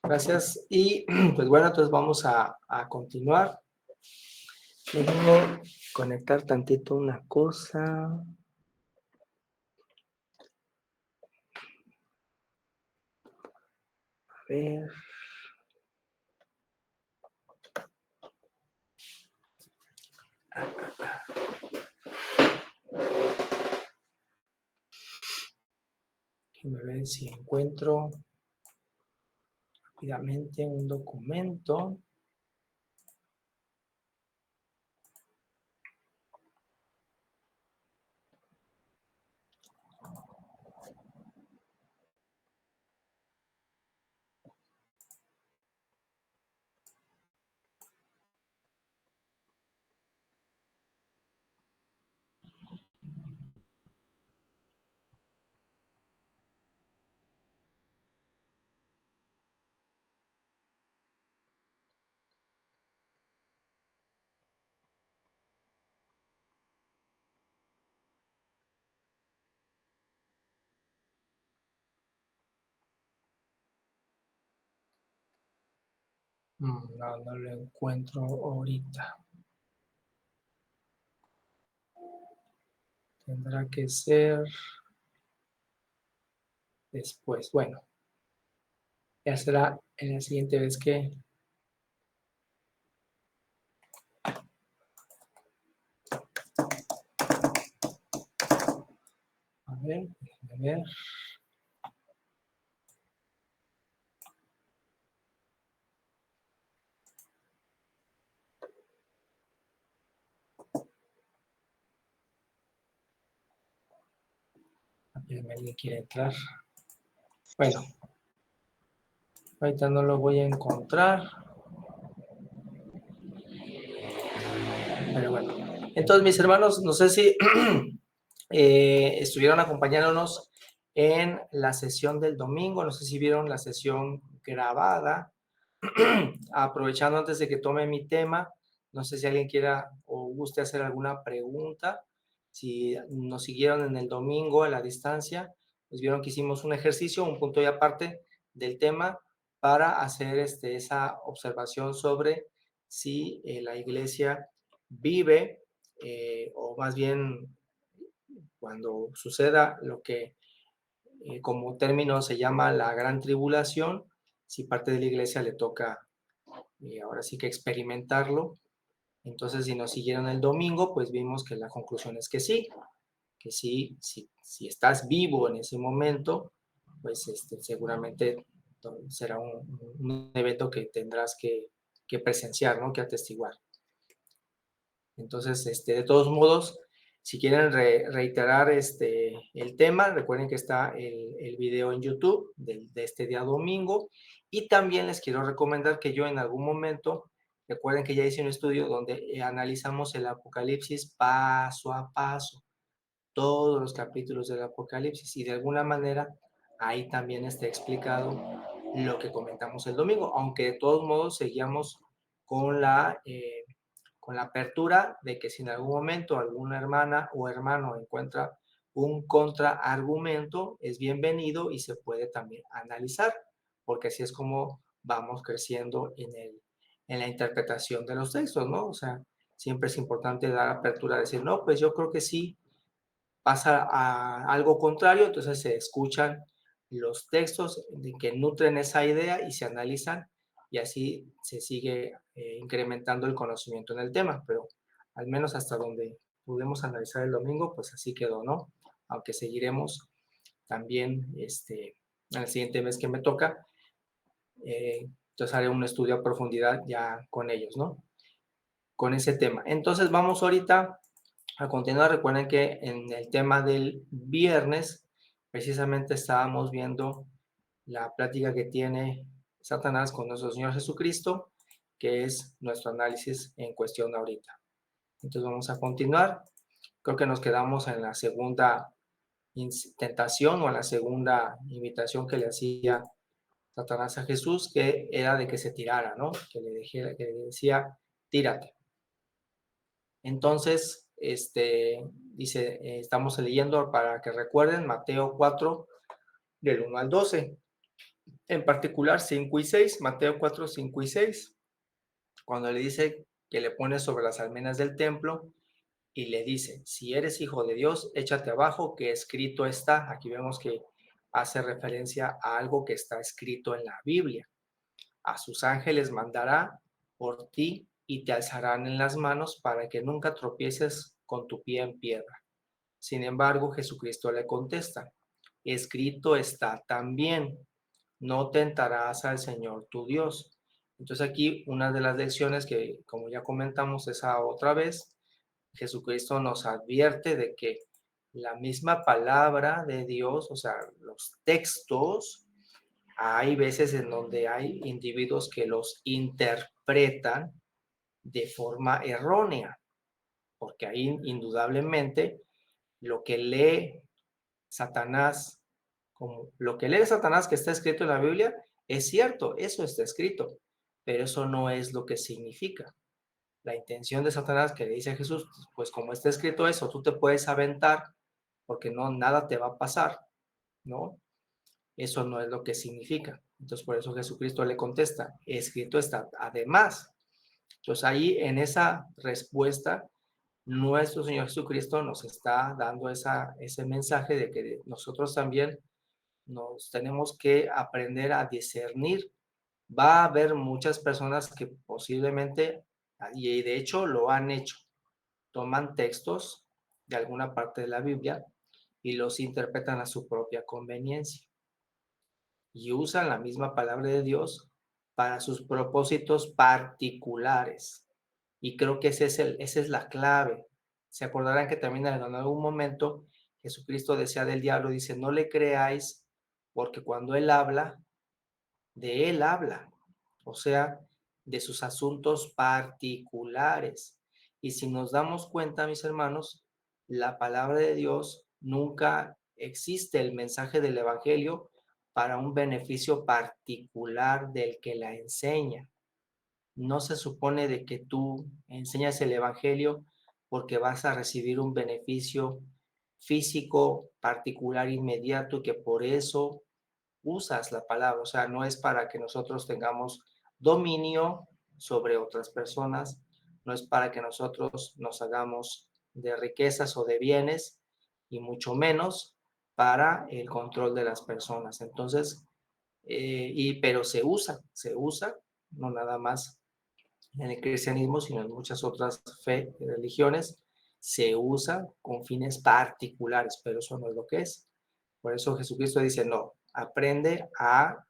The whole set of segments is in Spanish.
Gracias. Y pues bueno, entonces vamos a continuar. Déjenme conectar tantito una cosa. A ver. Déjenme ver si encuentro rápidamente un documento. No, no lo encuentro ahorita. Tendrá que ser después. Bueno, ya será en la siguiente vez que... A ver, déjenme ver. A ver, alguien quiere entrar. Bueno, ahorita no lo voy a encontrar. Pero bueno. Entonces, mis hermanos, no sé si estuvieron acompañándonos en la sesión del domingo. No sé si vieron la sesión grabada. Aprovechando antes de que tome mi tema, no sé si alguien quiera o guste hacer alguna pregunta. Si nos siguieron en el domingo a la distancia, pues vieron que hicimos un ejercicio, un punto y aparte del tema para hacer esa observación sobre si la iglesia vive o más bien cuando suceda lo que como término se llama la gran tribulación, si parte de la iglesia le toca ahora sí que experimentarlo. Entonces, si nos siguieron el domingo, pues vimos que la conclusión es que sí, si estás vivo en ese momento, pues seguramente será un evento que tendrás que presenciar, ¿no? Que atestiguar. Entonces, de todos modos, si quieren reiterar el tema, recuerden que está el video en YouTube de este día domingo. Y también les quiero recomendar que yo en algún momento, recuerden que ya hice un estudio donde analizamos el Apocalipsis paso a paso, todos los capítulos del Apocalipsis, y de alguna manera ahí también está explicado lo que comentamos el domingo, aunque de todos modos seguíamos con con la apertura de que si en algún momento alguna hermana o hermano encuentra un contraargumento, es bienvenido y se puede también analizar, porque así es como vamos creciendo en la interpretación de los textos, ¿no? O sea, siempre es importante dar apertura, decir, no, pues yo creo que sí pasa a algo contrario, entonces se escuchan los textos que nutren esa idea y se analizan y así se sigue incrementando el conocimiento en el tema, pero al menos hasta donde pudimos analizar el domingo, pues así quedó, ¿no? Aunque seguiremos también en el siguiente mes que me toca, entonces haré un estudio a profundidad ya con ellos, ¿no? Con ese tema. Entonces vamos ahorita a continuar. Recuerden que en el tema del viernes, precisamente estábamos viendo la plática que tiene Satanás con nuestro Señor Jesucristo, que es nuestro análisis en cuestión ahorita. Entonces vamos a continuar. Creo que nos quedamos en la segunda tentación o en la segunda invitación que le hacía Satanás a Jesús, que era de que se tirara, ¿no? Que le decía, tírate. Entonces, dice, estamos leyendo para que recuerden Mateo 4, del 1 al 12. en particular 5 y 6, Mateo 4, 5 y 6, cuando le dice que le pone sobre las almenas del templo y le dice, si eres hijo de Dios, échate abajo, que escrito está. Aquí vemos que hace referencia a algo que está escrito en la Biblia. A sus ángeles mandará por ti y te alzarán en las manos para que nunca tropieces con tu pie en piedra. Sin embargo, Jesucristo le contesta, escrito está también, no tentarás al Señor tu Dios. Entonces aquí una de las lecciones que, como ya comentamos esa otra vez, Jesucristo nos advierte de que la misma palabra de Dios, o sea, los textos, hay veces en donde hay individuos que los interpretan de forma errónea, porque ahí indudablemente lo que lee Satanás, como lo que lee Satanás que está escrito en la Biblia, es cierto, eso está escrito, pero eso no es lo que significa. La intención de Satanás que le dice a Jesús, pues como está escrito eso, tú te puedes aventar porque no, nada te va a pasar, ¿no? Eso no es lo que significa. Entonces, por eso Jesucristo le contesta, escrito está. Además, entonces ahí en esa respuesta, nuestro Señor Jesucristo nos está dando ese mensaje de que nosotros también nos tenemos que aprender a discernir. Va a haber muchas personas que posiblemente, y de hecho lo han hecho, toman textos de alguna parte de la Biblia y los interpretan a su propia conveniencia y usan la misma palabra de Dios para sus propósitos particulares. Y creo que esa es la clave. Se acordarán que también en algún momento Jesucristo decía del diablo, dice, no le creáis, porque cuando él habla, de él habla, o sea, de sus asuntos particulares. Y si nos damos cuenta, mis hermanos, la palabra de Dios nunca existe el mensaje del Evangelio para un beneficio particular del que la enseña. No se supone de que tú enseñas el Evangelio porque vas a recibir un beneficio físico particular inmediato y que por eso usas la palabra, o sea, no es para que nosotros tengamos dominio sobre otras personas, no es para que nosotros nos hagamos de riquezas o de bienes, y mucho menos para el control de las personas. Entonces, pero se usa, no nada más en el cristianismo, sino en muchas otras fe y religiones, se usa con fines particulares, pero eso no es lo que es. Por eso Jesucristo dice, no, aprende a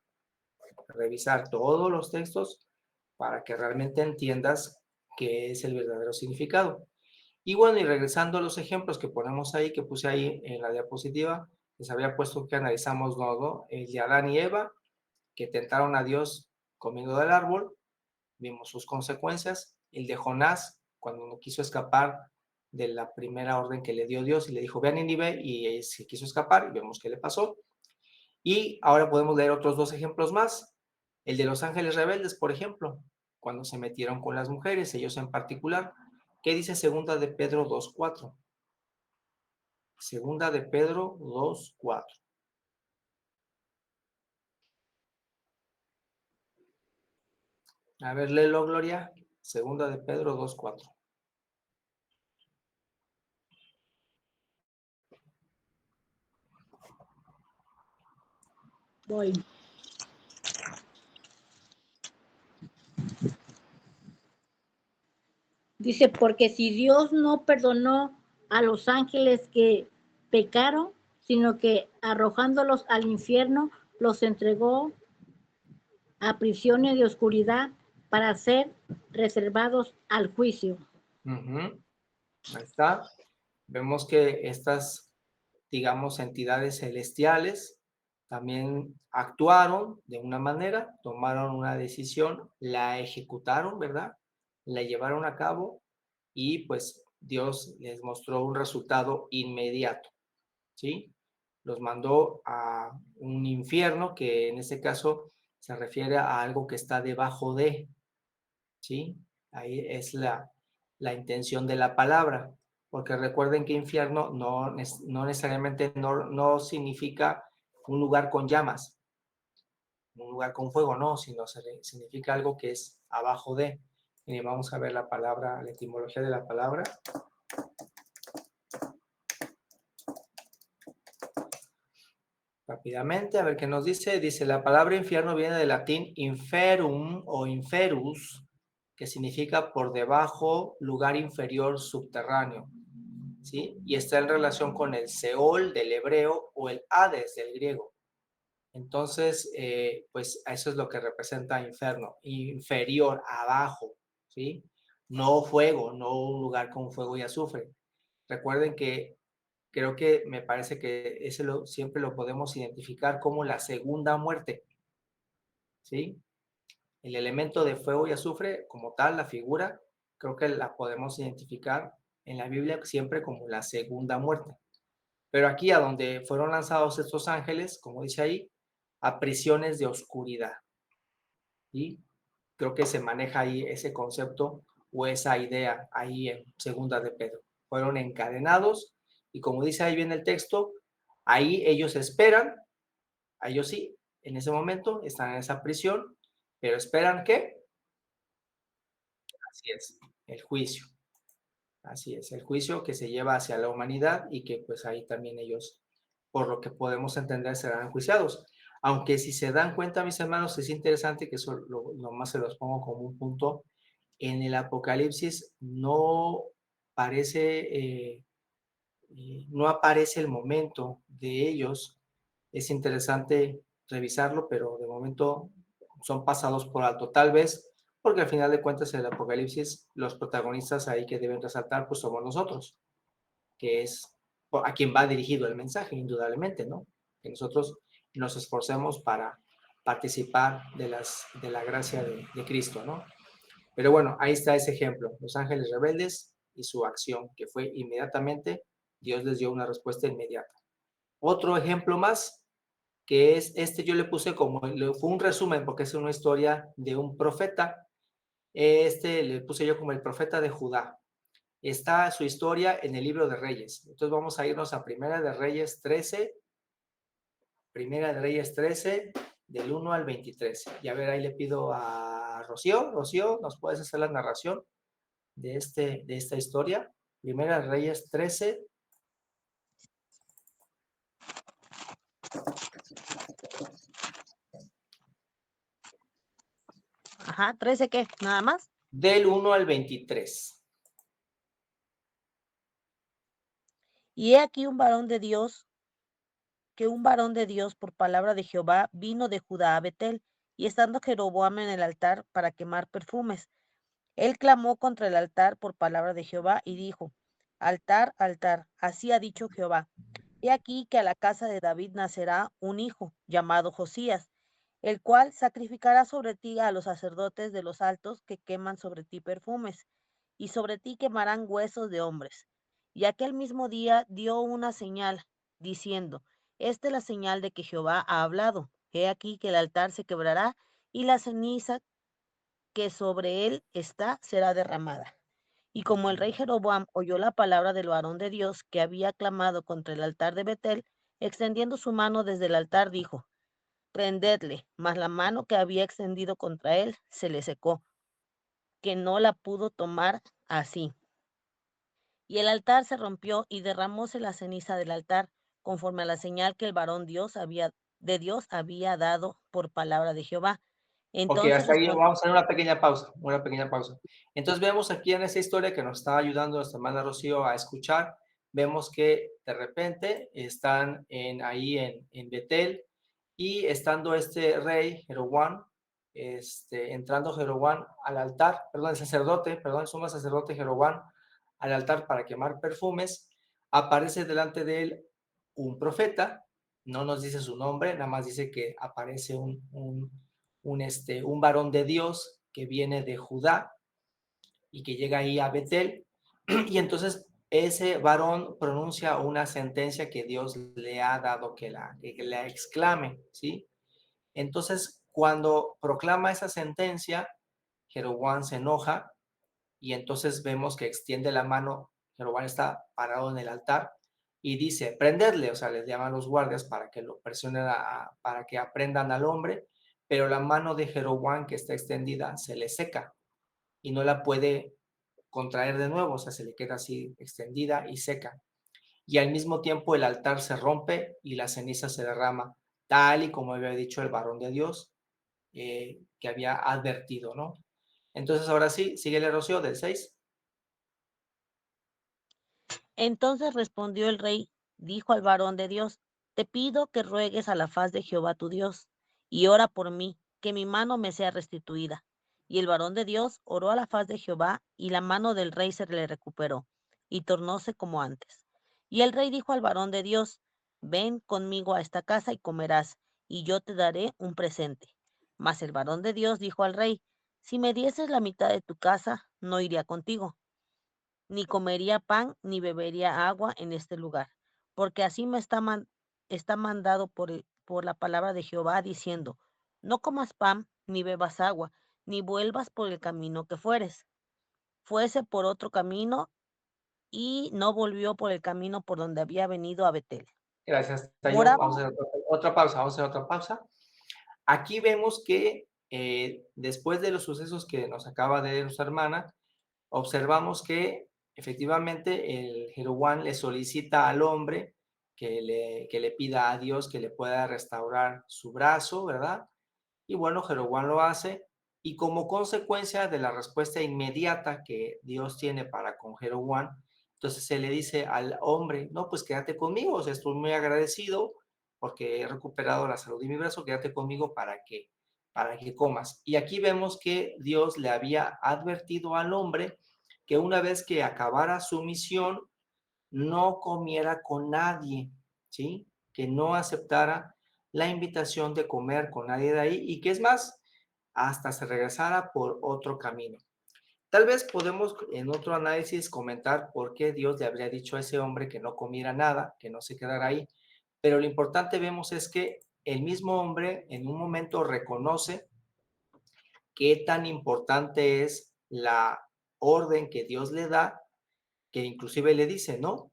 revisar todos los textos para que realmente entiendas qué es el verdadero significado. Y bueno, y regresando a los ejemplos que ponemos ahí, que puse ahí en la diapositiva, les había puesto que analizamos luego el de Adán y Eva, que tentaron a Dios comiendo del árbol, vimos sus consecuencias. El de Jonás, cuando no quiso escapar de la primera orden que le dio Dios y le dijo, ve a Nínive, y se quiso escapar, y vemos qué le pasó. Y ahora podemos leer otros dos ejemplos más. El de los ángeles rebeldes, por ejemplo, cuando se metieron con las mujeres, ellos en particular. ¿Qué dice segunda de Pedro 2:4? Segunda de Pedro 2:4. A ver, léelo, Gloria. Segunda de Pedro 2:4. Voy. Dice, porque si Dios no perdonó a los ángeles que pecaron, sino que arrojándolos al infierno, los entregó a prisiones de oscuridad para ser reservados al juicio. Ahí está. Vemos que estas, digamos, entidades celestiales también actuaron de una manera, tomaron una decisión, la ejecutaron, ¿verdad? La llevaron a cabo y pues Dios les mostró un resultado inmediato, ¿sí? Los mandó a un infierno que en este caso se refiere a algo que está debajo de, ¿sí? Ahí es la intención de la palabra, porque recuerden que infierno no necesariamente no significa un lugar con llamas, un lugar con fuego, no, sino significa algo que es abajo de. Y vamos a ver la palabra, la etimología de la palabra. Rápidamente, a ver qué nos dice. Dice, la palabra infierno viene del latín inferum o inferus, que significa por debajo, lugar inferior, subterráneo, ¿sí? Y está en relación con el Seol del hebreo o el Hades del griego. Entonces, pues eso es lo que representa infierno, inferior, abajo, ¿sí? No fuego, no un lugar con fuego y azufre. Recuerden que creo que me parece que siempre lo podemos identificar como la segunda muerte, ¿sí? El elemento de fuego y azufre, como tal, la figura, creo que la podemos identificar en la Biblia siempre como la segunda muerte. Pero aquí, a donde fueron lanzados estos ángeles, como dice ahí, a prisiones de oscuridad. Y creo que se maneja ahí ese concepto o esa idea ahí en Segunda de Pedro. Fueron encadenados y como dice ahí bien el texto, ahí ellos esperan, a ellos sí, en ese momento están en esa prisión, pero esperan que, así es, el juicio. Así es, el juicio que se lleva hacia la humanidad y que pues ahí también ellos, por lo que podemos entender, serán enjuiciados. Aunque si se dan cuenta, mis hermanos, es interesante que eso nomás se los pongo como un punto. En el Apocalipsis no parece, no aparece el momento de ellos. Es interesante revisarlo, pero de momento son pasados por alto. Tal vez porque al final de cuentas en el Apocalipsis los protagonistas ahí que deben resaltar pues somos nosotros, que es a quien va dirigido el mensaje, indudablemente, ¿no? Que nosotros nos esforcemos para participar de la gracia de Cristo, ¿no? Pero bueno, ahí está ese ejemplo, los ángeles rebeldes y su acción, que fue inmediatamente, Dios les dio una respuesta inmediata. Otro ejemplo más, que es este, yo le puse como, fue un resumen, porque es una historia de un profeta, este le puse yo como el profeta de Judá. Está su historia en el libro de Reyes. Entonces vamos a irnos a Primera de Reyes 13, Primera de Reyes 13, del 1 al 23. Y a ver, ahí le pido a Rocío, ¿nos puedes hacer la narración de esta historia? Primera de Reyes 13. Ajá, 13 ¿qué? ¿Nada más? Del 1 al 23. Y he aquí un varón de Dios, que un varón de Dios por palabra de Jehová vino de Judá a Betel, y estando Jeroboam en el altar para quemar perfumes, él clamó contra el altar por palabra de Jehová y dijo, altar, altar, así ha dicho Jehová. He aquí que a la casa de David nacerá un hijo llamado Josías, el cual sacrificará sobre ti a los sacerdotes de los altos que queman sobre ti perfumes, y sobre ti quemarán huesos de hombres. Y aquel mismo día dio una señal, diciendo, esta es la señal de que Jehová ha hablado. He aquí que el altar se quebrará, y la ceniza que sobre él está será derramada. Y como el rey Jeroboam oyó la palabra del varón de Dios que había clamado contra el altar de Betel, extendiendo su mano desde el altar, dijo, prendedle, mas la mano que había extendido contra él se le secó, que no la pudo tomar así. Y el altar se rompió y derramóse la ceniza del altar, conforme a la señal que el varón de Dios había dado por palabra de Jehová. Ok, Entonces hasta ahí respondió, vamos a hacer una pequeña pausa, una pequeña pausa. Entonces vemos aquí en esa historia que nos está ayudando nuestra hermana Rocío a escuchar, vemos que de repente están ahí en Betel y estando este rey Jeroboam, entrando Jeroboam al altar, perdón, el sacerdote, perdón, el sumo sacerdote Jeroboam al altar para quemar perfumes, aparece delante de él un profeta, no nos dice su nombre, nada más dice que aparece un varón de Dios que viene de Judá y que llega ahí a Betel, y entonces ese varón pronuncia una sentencia que Dios le ha dado que la exclame, ¿sí? Entonces, cuando proclama esa sentencia, Jeroboam se enoja y entonces vemos que extiende la mano, Jeroboam está parado en el altar y dice, prenderle, o sea, les llaman los guardias para que lo presionen, para que aprendan al hombre, pero la mano de Jeroboam que está extendida se le seca y no la puede contraer de nuevo, o sea, se le queda así extendida y seca. Y al mismo tiempo el altar se rompe y la ceniza se derrama, tal y como había dicho el varón de Dios, que había advertido, ¿no? Entonces, ahora sí, síguele, Rocío, del 6. Entonces respondió el rey, dijo al varón de Dios, te pido que ruegues a la faz de Jehová tu Dios, y ora por mí, que mi mano me sea restituida. Y el varón de Dios oró a la faz de Jehová, y la mano del rey se le recuperó, y tornóse como antes. Y el rey dijo al varón de Dios, ven conmigo a esta casa y comerás, y yo te daré un presente. Mas el varón de Dios dijo al rey, si me dieses la mitad de tu casa, no iría contigo ni comería pan, ni bebería agua en este lugar, porque así me está mandado por la palabra de Jehová, diciendo, no comas pan, ni bebas agua, ni vuelvas por el camino que fueres. Fuese por otro camino, y no volvió por el camino por donde había venido a Betel. Gracias, Tayo. Moraba Vamos a hacer otra pausa, vamos a hacer otra pausa. Aquí vemos que después de los sucesos que nos acaba de nuestra hermana, observamos que efectivamente el Jeroboam le solicita al hombre que le pida a Dios que le pueda restaurar su brazo, ¿verdad? Y bueno, Jeroboam lo hace y como consecuencia de la respuesta inmediata que Dios tiene para con Jeroboam, entonces se le dice al hombre, no, pues quédate conmigo, o sea, estoy muy agradecido porque he recuperado la salud de mi brazo, quédate conmigo para que comas. Y aquí vemos que Dios le había advertido al hombre que una vez que acabara su misión, no comiera con nadie, ¿sí? Que no aceptara la invitación de comer con nadie de ahí y que es más, hasta se regresara por otro camino. Tal vez podemos en otro análisis comentar por qué Dios le habría dicho a ese hombre que no comiera nada, que no se quedara ahí, pero lo importante vemos es que el mismo hombre en un momento reconoce qué tan importante es la orden que Dios le da, que inclusive le dice, ¿no?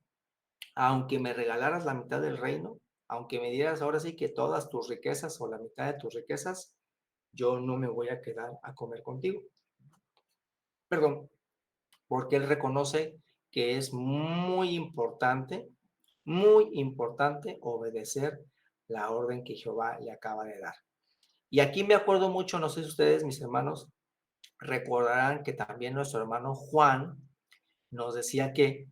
Aunque me regalaras la mitad del reino, aunque me dieras ahora sí que todas tus riquezas o la mitad de tus riquezas, yo no me voy a quedar a comer contigo. Perdón, porque él reconoce que es muy importante obedecer la orden que Jehová le acaba de dar. Y aquí me acuerdo mucho, no sé si ustedes, mis hermanos, recordarán que también nuestro hermano Juan nos decía que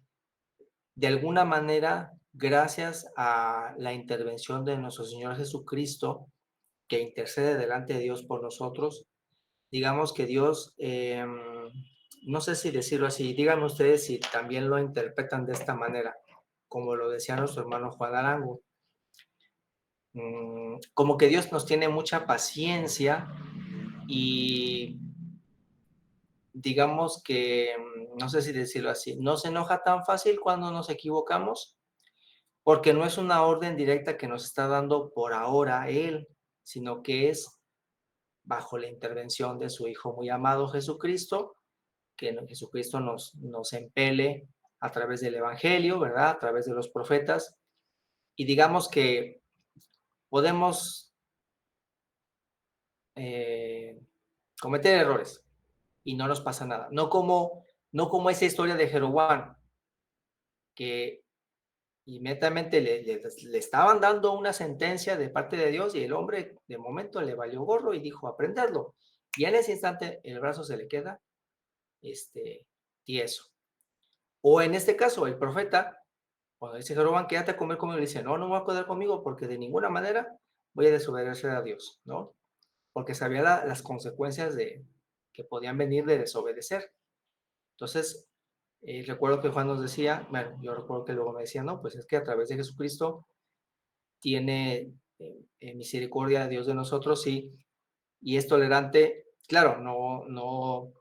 de alguna manera, gracias a la intervención de nuestro Señor Jesucristo, que intercede delante de Dios por nosotros, digamos que Dios, no sé si decirlo así, díganme ustedes si también lo interpretan de esta manera, como lo decía nuestro hermano Juan Arango. Como que Dios nos tiene mucha paciencia y digamos que, no sé si decirlo así, no se enoja tan fácil cuando nos equivocamos, porque no es una orden directa que nos está dando por ahora Él, sino que es bajo la intervención de su Hijo muy amado Jesucristo, que Jesucristo nos empele a través del Evangelio, ¿verdad? A través de los profetas. Y digamos que podemos eh, cometer errores y no nos pasa nada. No como esa historia de Jeroboam, que inmediatamente le estaban dando una sentencia de parte de Dios y el hombre de momento le valió gorro y dijo aprenderlo. Y en ese instante el brazo se le queda tieso. O en este caso, el profeta, cuando dice Jeroboam, quédate a comer conmigo, le dice, no, no me voy a quedar conmigo porque de ninguna manera voy a desobedecer a Dios, ¿no? Porque sabía las consecuencias que podían venir de desobedecer. Entonces, recuerdo que Juan nos decía, bueno, yo recuerdo que luego me decía, no, pues es que a través de Jesucristo tiene misericordia de Dios de nosotros y es tolerante, claro, no,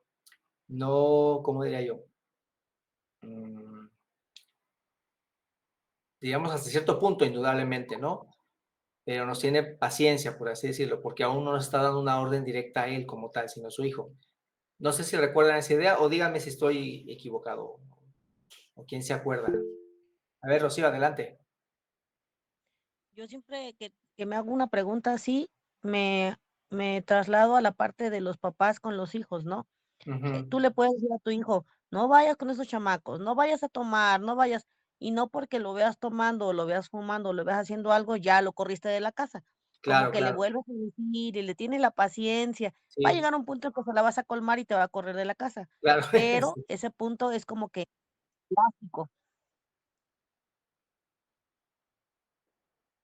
¿cómo diría yo? Digamos hasta cierto punto, indudablemente, ¿no? Pero nos tiene paciencia, por así decirlo, porque aún no nos está dando una orden directa a él como tal, sino a su hijo. No sé si recuerdan esa idea o díganme si estoy equivocado o quién se acuerda. A ver, Rocío, adelante. Yo siempre que me hago una pregunta así, me me traslado a la parte de los papás con los hijos, ¿no? Ujú, Tú le puedes decir a tu hijo: "No vayas con esos chamacos, no vayas a tomar, no vayas", y no porque lo veas tomando, o lo veas fumando, o lo veas haciendo algo, ya lo corriste de la casa. Como claro, que le claro. vuelves a decir y le tienes la paciencia. Va a Sí, llegar un punto en que se la vas a colmar y te va a correr de la casa, claro. pero Sí. ese punto es como que básico.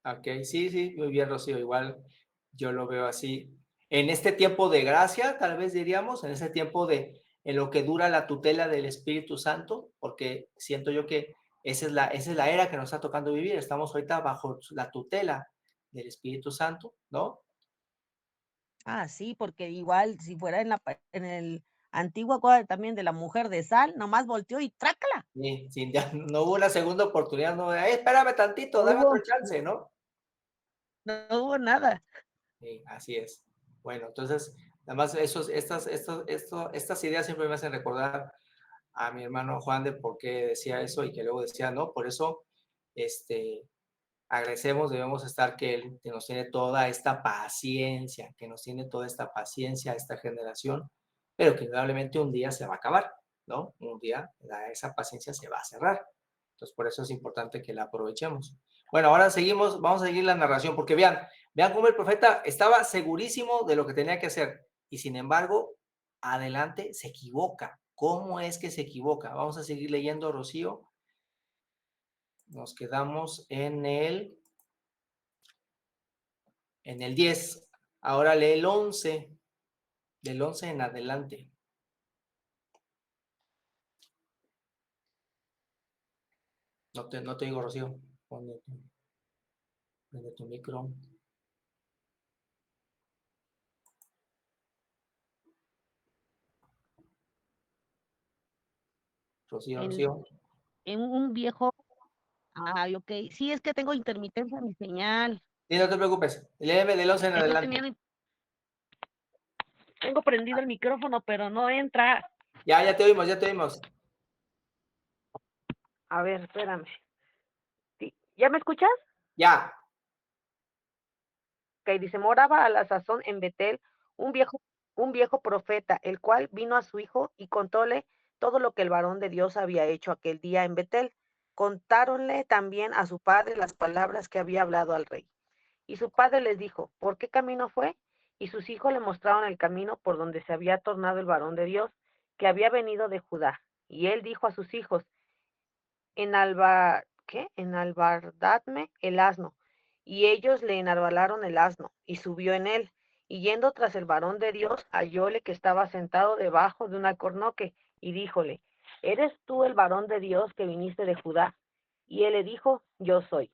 Okey, sí, sí, muy bien, Rocío, igual yo lo veo así. En este tiempo de gracia, tal vez diríamos, en ese tiempo de en lo que dura la tutela del Espíritu Santo, porque siento yo que esa es la era que nos está tocando vivir. Estamos ahorita bajo la tutela del Espíritu Santo, ¿no? Ah, sí, porque igual si fuera en el antiguo, acuérdate también de la mujer de Sal, nomás volteó y trácala. Sí, sí, ya no hubo una segunda oportunidad, no, espérame tantito, No dame otro hubo chance, ¿no? no hubo nada. Sí, así es. Bueno, entonces, nada más estas ideas siempre me hacen recordar a mi hermano Juan de por qué decía eso y que luego decía, no, por eso, este, agradecemos, debemos estar que Él que nos tiene toda esta paciencia, que nos tiene toda esta paciencia a esta generación, pero que indudablemente un día se va a acabar, ¿no? Un día esa paciencia se va a cerrar. Entonces, por eso es importante que la aprovechemos. Bueno, ahora seguimos, vamos a seguir la narración, porque vean cómo el profeta estaba segurísimo de lo que tenía que hacer y sin embargo, adelante se equivoca. ¿Cómo es que se equivoca? Vamos a seguir leyendo, Rocío. Nos quedamos en el 10. Ahora lee el 11, del 11 en adelante. No te digo, Rocío. Prende tu micro. Rocío, En Rocío. en un viejo Ay, okey. Sí, es que tengo intermitencia en mi señal. Sí, no te preocupes. Léeme del 11 en Estoy adelante. teniendo Tengo prendido el micrófono, pero no entra. Ya te oímos, ya te oímos. A ver, espérame. Sí, ¿ya me escuchas? Ya. Okey, dice: "Moraba a la sazón en Betel un viejo un viejo profeta, el cual vino a su hijo y contóle todo lo que el varón de Dios había hecho aquel día en Betel. Contáronle también a su padre las palabras que había hablado al rey. Y su padre les dijo: ¿Por qué camino fue? Y sus hijos le mostraron el camino por donde se había tornado el varón de Dios, que había venido de Judá. Y él dijo a sus hijos: Enalbardadme el asno. Y ellos le enarbalaron el asno, y subió en él. Y yendo tras el varón de Dios, hallóle que estaba sentado debajo de un alcornoque, y díjole: ¿Eres tú el varón de Dios que viniste de Judá? Y él le dijo: Yo soy.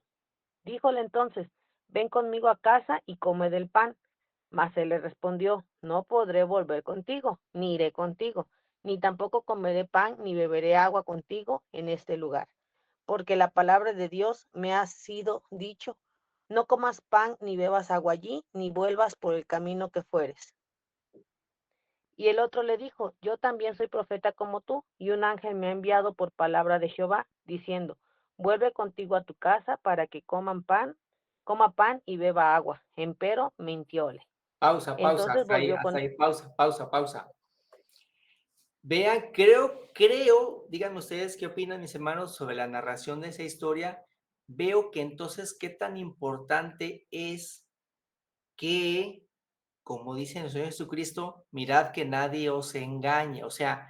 Díjole entonces: Ven conmigo a casa y come del pan. Mas él le respondió: No podré volver contigo, ni iré contigo, ni tampoco comeré pan, ni beberé agua contigo en este lugar. Porque la palabra de Dios me ha sido dicho: No comas pan, ni bebas agua allí, ni vuelvas por el camino que fueres. Y el otro le dijo: Yo también soy profeta como tú, y un ángel me ha enviado por palabra de Jehová, diciendo: Vuelve contigo a tu casa para que coma pan y beba agua. Empero mintióle. Pausa, Entonces volvió hasta con ahí, pausa. Vean, creo, díganme ustedes qué opinan mis hermanos sobre la narración de esa historia. Veo que entonces qué tan importante es que, como dice el Señor Jesucristo, mirad que nadie os engañe. O sea,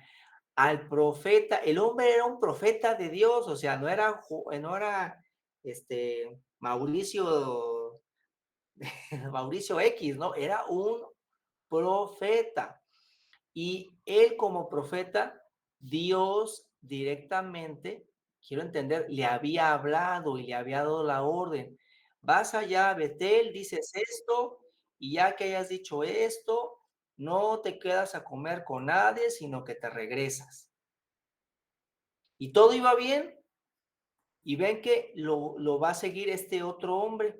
al profeta, el hombre era un profeta de Dios, o sea, no era Mauricio, Mauricio X, ¿no? Era un profeta. Y él como profeta, Dios directamente, quiero entender, le había hablado y le había dado la orden. Vas allá a Betel, dices esto, y ya que hayas dicho esto, no te quedas a comer con nadie, sino que te regresas. Y todo iba bien, y ven que lo va a seguir este otro hombre,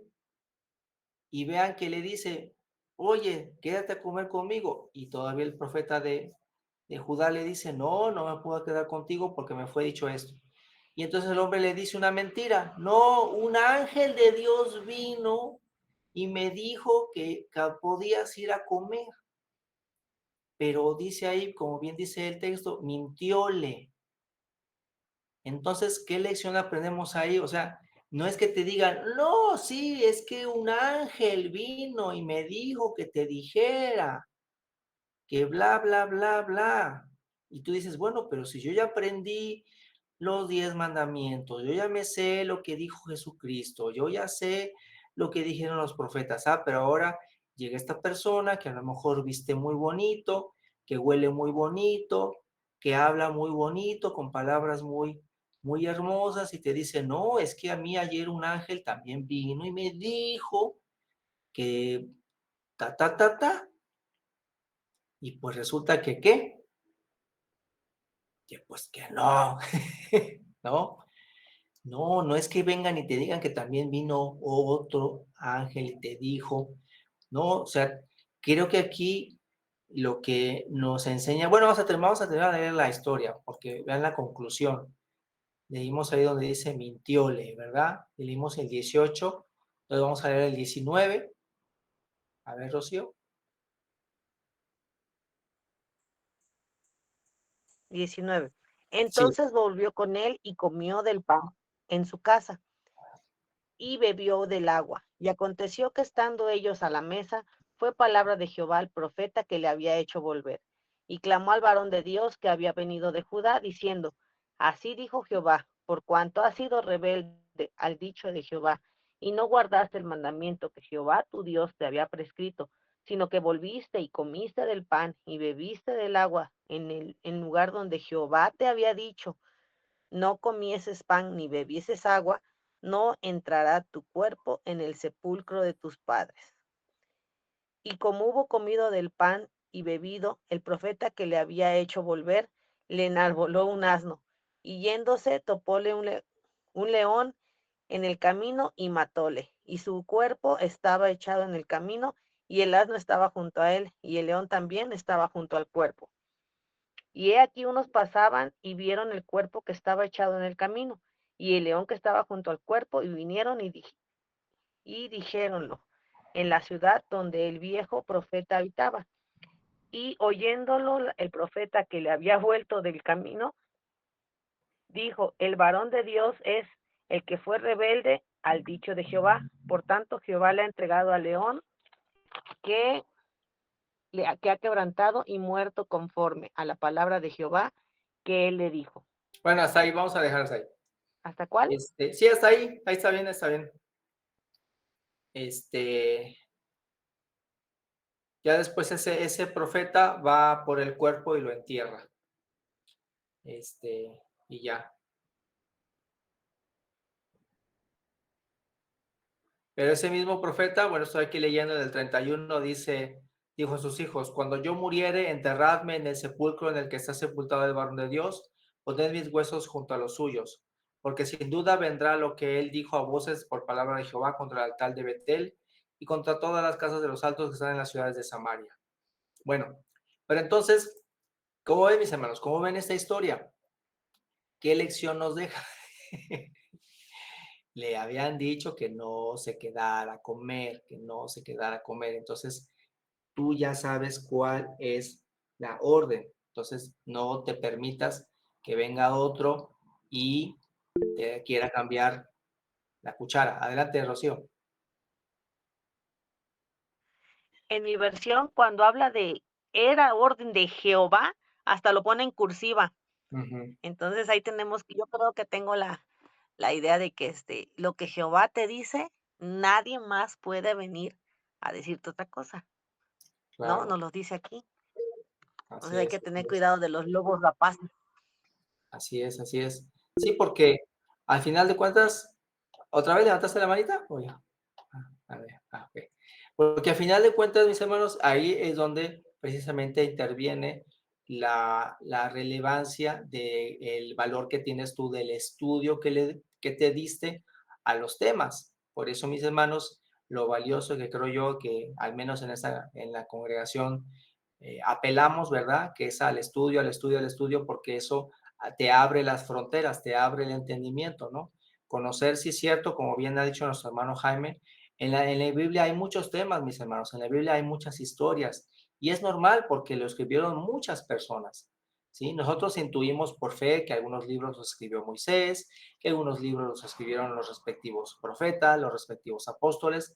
y vean que le dice, oye, quédate a comer conmigo. Y todavía el profeta de Judá le dice, no, no me puedo quedar contigo porque me fue dicho esto. Y entonces el hombre le dice una mentira, no, un ángel de Dios vino y me dijo que podías ir a comer, pero dice ahí, como bien dice el texto, mintióle. Entonces, ¿qué lección aprendemos ahí? O sea, no es que te digan, no, sí, es que un ángel vino y me dijo que te dijera que bla, bla, bla, bla. Y tú dices, bueno, pero si yo ya aprendí los 10 mandamientos, yo ya me sé lo que dijo Jesucristo, yo ya sé lo que dijeron los profetas, pero ahora llega esta persona que a lo mejor viste muy bonito, que huele muy bonito, que habla muy bonito, con palabras muy, muy hermosas, y te dice, no, es que a mí ayer un ángel también vino y me dijo que ta, ta, ta, ta, y pues resulta que, ¿qué? Que pues que no, ¿no? No, no es que vengan y te digan que también vino otro ángel y te dijo, no, o sea, creo que aquí lo que nos enseña, bueno, vamos a terminar de leer la historia, porque vean la conclusión. Leímos ahí donde dice mintióle, ¿verdad? Y leímos el 18, entonces vamos a leer el 19. A ver, Rocío. 19. Sí. Entonces volvió con él y comió del pan en su casa y bebió del agua. Y aconteció que estando ellos a la mesa, fue palabra de Jehová al profeta que le había hecho volver. Y clamó al varón de Dios que había venido de Judá, diciendo, así dijo Jehová, por cuanto has sido rebelde al dicho de Jehová, y no guardaste el mandamiento que Jehová tu Dios te había prescrito, sino que volviste y comiste del pan y bebiste del agua en lugar donde Jehová te había dicho, no comieses pan ni bebieses agua, no entrará tu cuerpo en el sepulcro de tus padres. Y como hubo comido del pan y bebido, el profeta que le había hecho volver, le enarboló un asno, y yéndose topóle un león en el camino y matóle. Y su cuerpo estaba echado en el camino, y el asno estaba junto a él, y el león también estaba junto al cuerpo. Y he aquí unos pasaban y vieron el cuerpo que estaba echado en el camino, y el león que estaba junto al cuerpo, y vinieron y dijéronlo en la ciudad donde el viejo profeta habitaba. Y oyéndolo el profeta que le había vuelto del camino, dijo, el varón de Dios es el que fue rebelde al dicho de Jehová. Por tanto, Jehová le ha entregado al león que, que ha quebrantado y muerto conforme a la palabra de Jehová que él le dijo. Bueno, hasta ahí, vamos a dejar hasta ahí. ¿Hasta cuál? Sí, hasta ahí está bien, está bien. Ya después ese profeta va por el cuerpo y lo entierra. Y ya. Pero ese mismo profeta, bueno, estoy aquí leyendo en el 31, dijo a sus hijos, cuando yo muriere, enterradme en el sepulcro en el que está sepultado el varón de Dios, poned mis huesos junto a los suyos, porque sin duda vendrá lo que él dijo a voces por palabra de Jehová contra el altar de Betel y contra todas las casas de los altos que están en las ciudades de Samaria. Bueno, pero entonces, ¿cómo ven, mis hermanos? ¿Cómo ven esta historia? ¿Qué lección nos deja? Le habían dicho que no se quedara a comer, que no se quedara a comer. Entonces, tú ya sabes cuál es la orden. Entonces, no te permitas que venga otro y te quiera cambiar la cuchara. Adelante, Rocío. En mi versión, cuando habla de era orden de Jehová, hasta lo pone en cursiva. Ujú, Entonces ahí tenemos, yo creo que tengo la idea de que lo que Jehová te dice, nadie más puede venir a decirte otra cosa, ¿no? claro, Nos lo dice aquí. así Entonces hay es, que así tener es, cuidado de los lobos rapaces. así es, así es. Sí, porque al final de cuentas, ¿otra vez levantaste la manita? O ya. A ver, ok. Porque al final de cuentas, mis hermanos, ahí es donde precisamente interviene la relevancia del valor que tienes tú del estudio que te diste a los temas. Por eso, mis hermanos, lo valioso que creo yo que al menos en la congregación apelamos, ¿verdad? Que es al estudio, al estudio, al estudio, porque eso te abre las fronteras, te abre el entendimiento, ¿no? Conocer, si es cierto, como bien ha dicho nuestro hermano Jaime, En la Biblia hay muchos temas, mis hermanos, en la Biblia hay muchas historias y es normal porque lo escribieron muchas personas, ¿sí? Nosotros intuimos por fe que algunos libros los escribió Moisés, que algunos libros los escribieron los respectivos profetas, los respectivos apóstoles,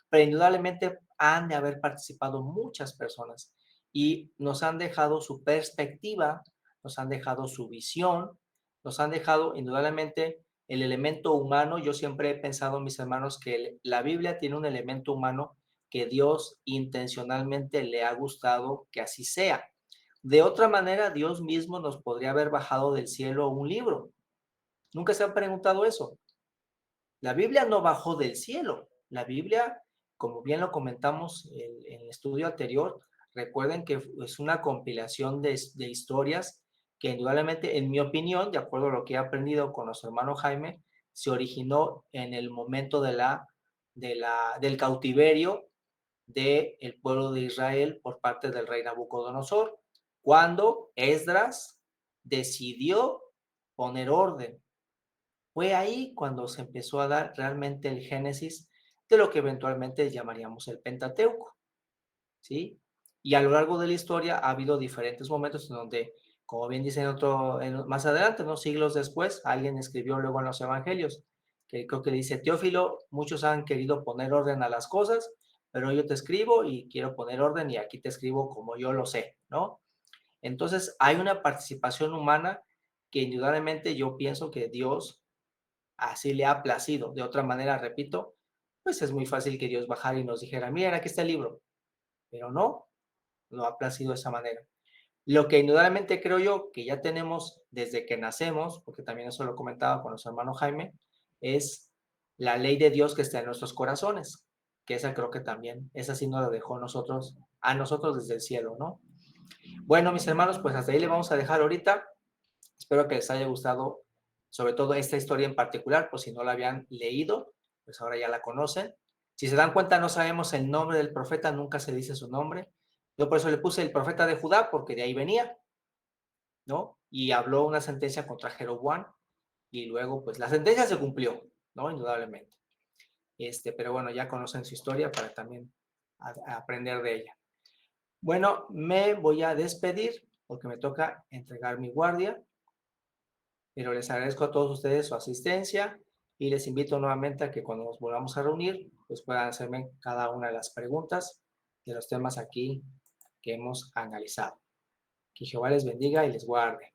pero indudablemente han de haber participado muchas personas y nos han dejado su perspectiva, nos han dejado su visión, nos han dejado indudablemente el elemento humano. Yo siempre he pensado, mis hermanos, que la Biblia tiene un elemento humano que Dios intencionalmente le ha gustado que así sea. De otra manera, Dios mismo nos podría haber bajado del cielo un libro. ¿Nunca se han preguntado eso? La Biblia no bajó del cielo. La Biblia, como bien lo comentamos en el estudio anterior, recuerden que es una compilación de historias que indudablemente, en mi opinión, de acuerdo a lo que he aprendido con nuestro hermano Jaime, se originó en el momento del cautiverio del pueblo de Israel por parte del rey Nabucodonosor, cuando Esdras decidió poner orden. Fue ahí cuando se empezó a dar realmente el génesis de lo que eventualmente llamaríamos el Pentateuco, ¿sí? Y a lo largo de la historia ha habido diferentes momentos en donde, como bien dicen más adelante, ¿no? Siglos después, alguien escribió luego en los evangelios, que creo que dice: Teófilo, muchos han querido poner orden a las cosas, pero yo te escribo y quiero poner orden y aquí te escribo como yo lo sé, ¿no? Entonces hay una participación humana que indudablemente yo pienso que Dios así le ha placido. De otra manera, repito, pues es muy fácil que Dios bajara y nos dijera: miren, aquí está el libro, pero no, no ha placido de esa manera. Lo que indudablemente creo yo que ya tenemos desde que nacemos, porque también eso lo comentaba con nuestro hermano Jaime, es la ley de Dios que está en nuestros corazones, que esa creo que también, esa sí nos la dejó a nosotros desde el cielo, ¿no? Bueno, mis hermanos, pues hasta ahí le vamos a dejar ahorita. Espero que les haya gustado, sobre todo esta historia en particular, por si no la habían leído, pues ahora ya la conocen. Si se dan cuenta, no sabemos el nombre del profeta, nunca se dice su nombre. Yo por eso le puse el profeta de Judá, porque de ahí venía, ¿no? Y habló una sentencia contra Jeroboam, y luego, pues la sentencia se cumplió, ¿no? Indudablemente. Pero bueno, ya conocen su historia para también aprender de ella. Bueno, me voy a despedir porque me toca entregar mi guardia, pero les agradezco a todos ustedes su asistencia y les invito nuevamente a que cuando nos volvamos a reunir, pues puedan hacerme cada una de las preguntas de los temas aquí que hemos analizado. Que Jehová les bendiga y les guarde.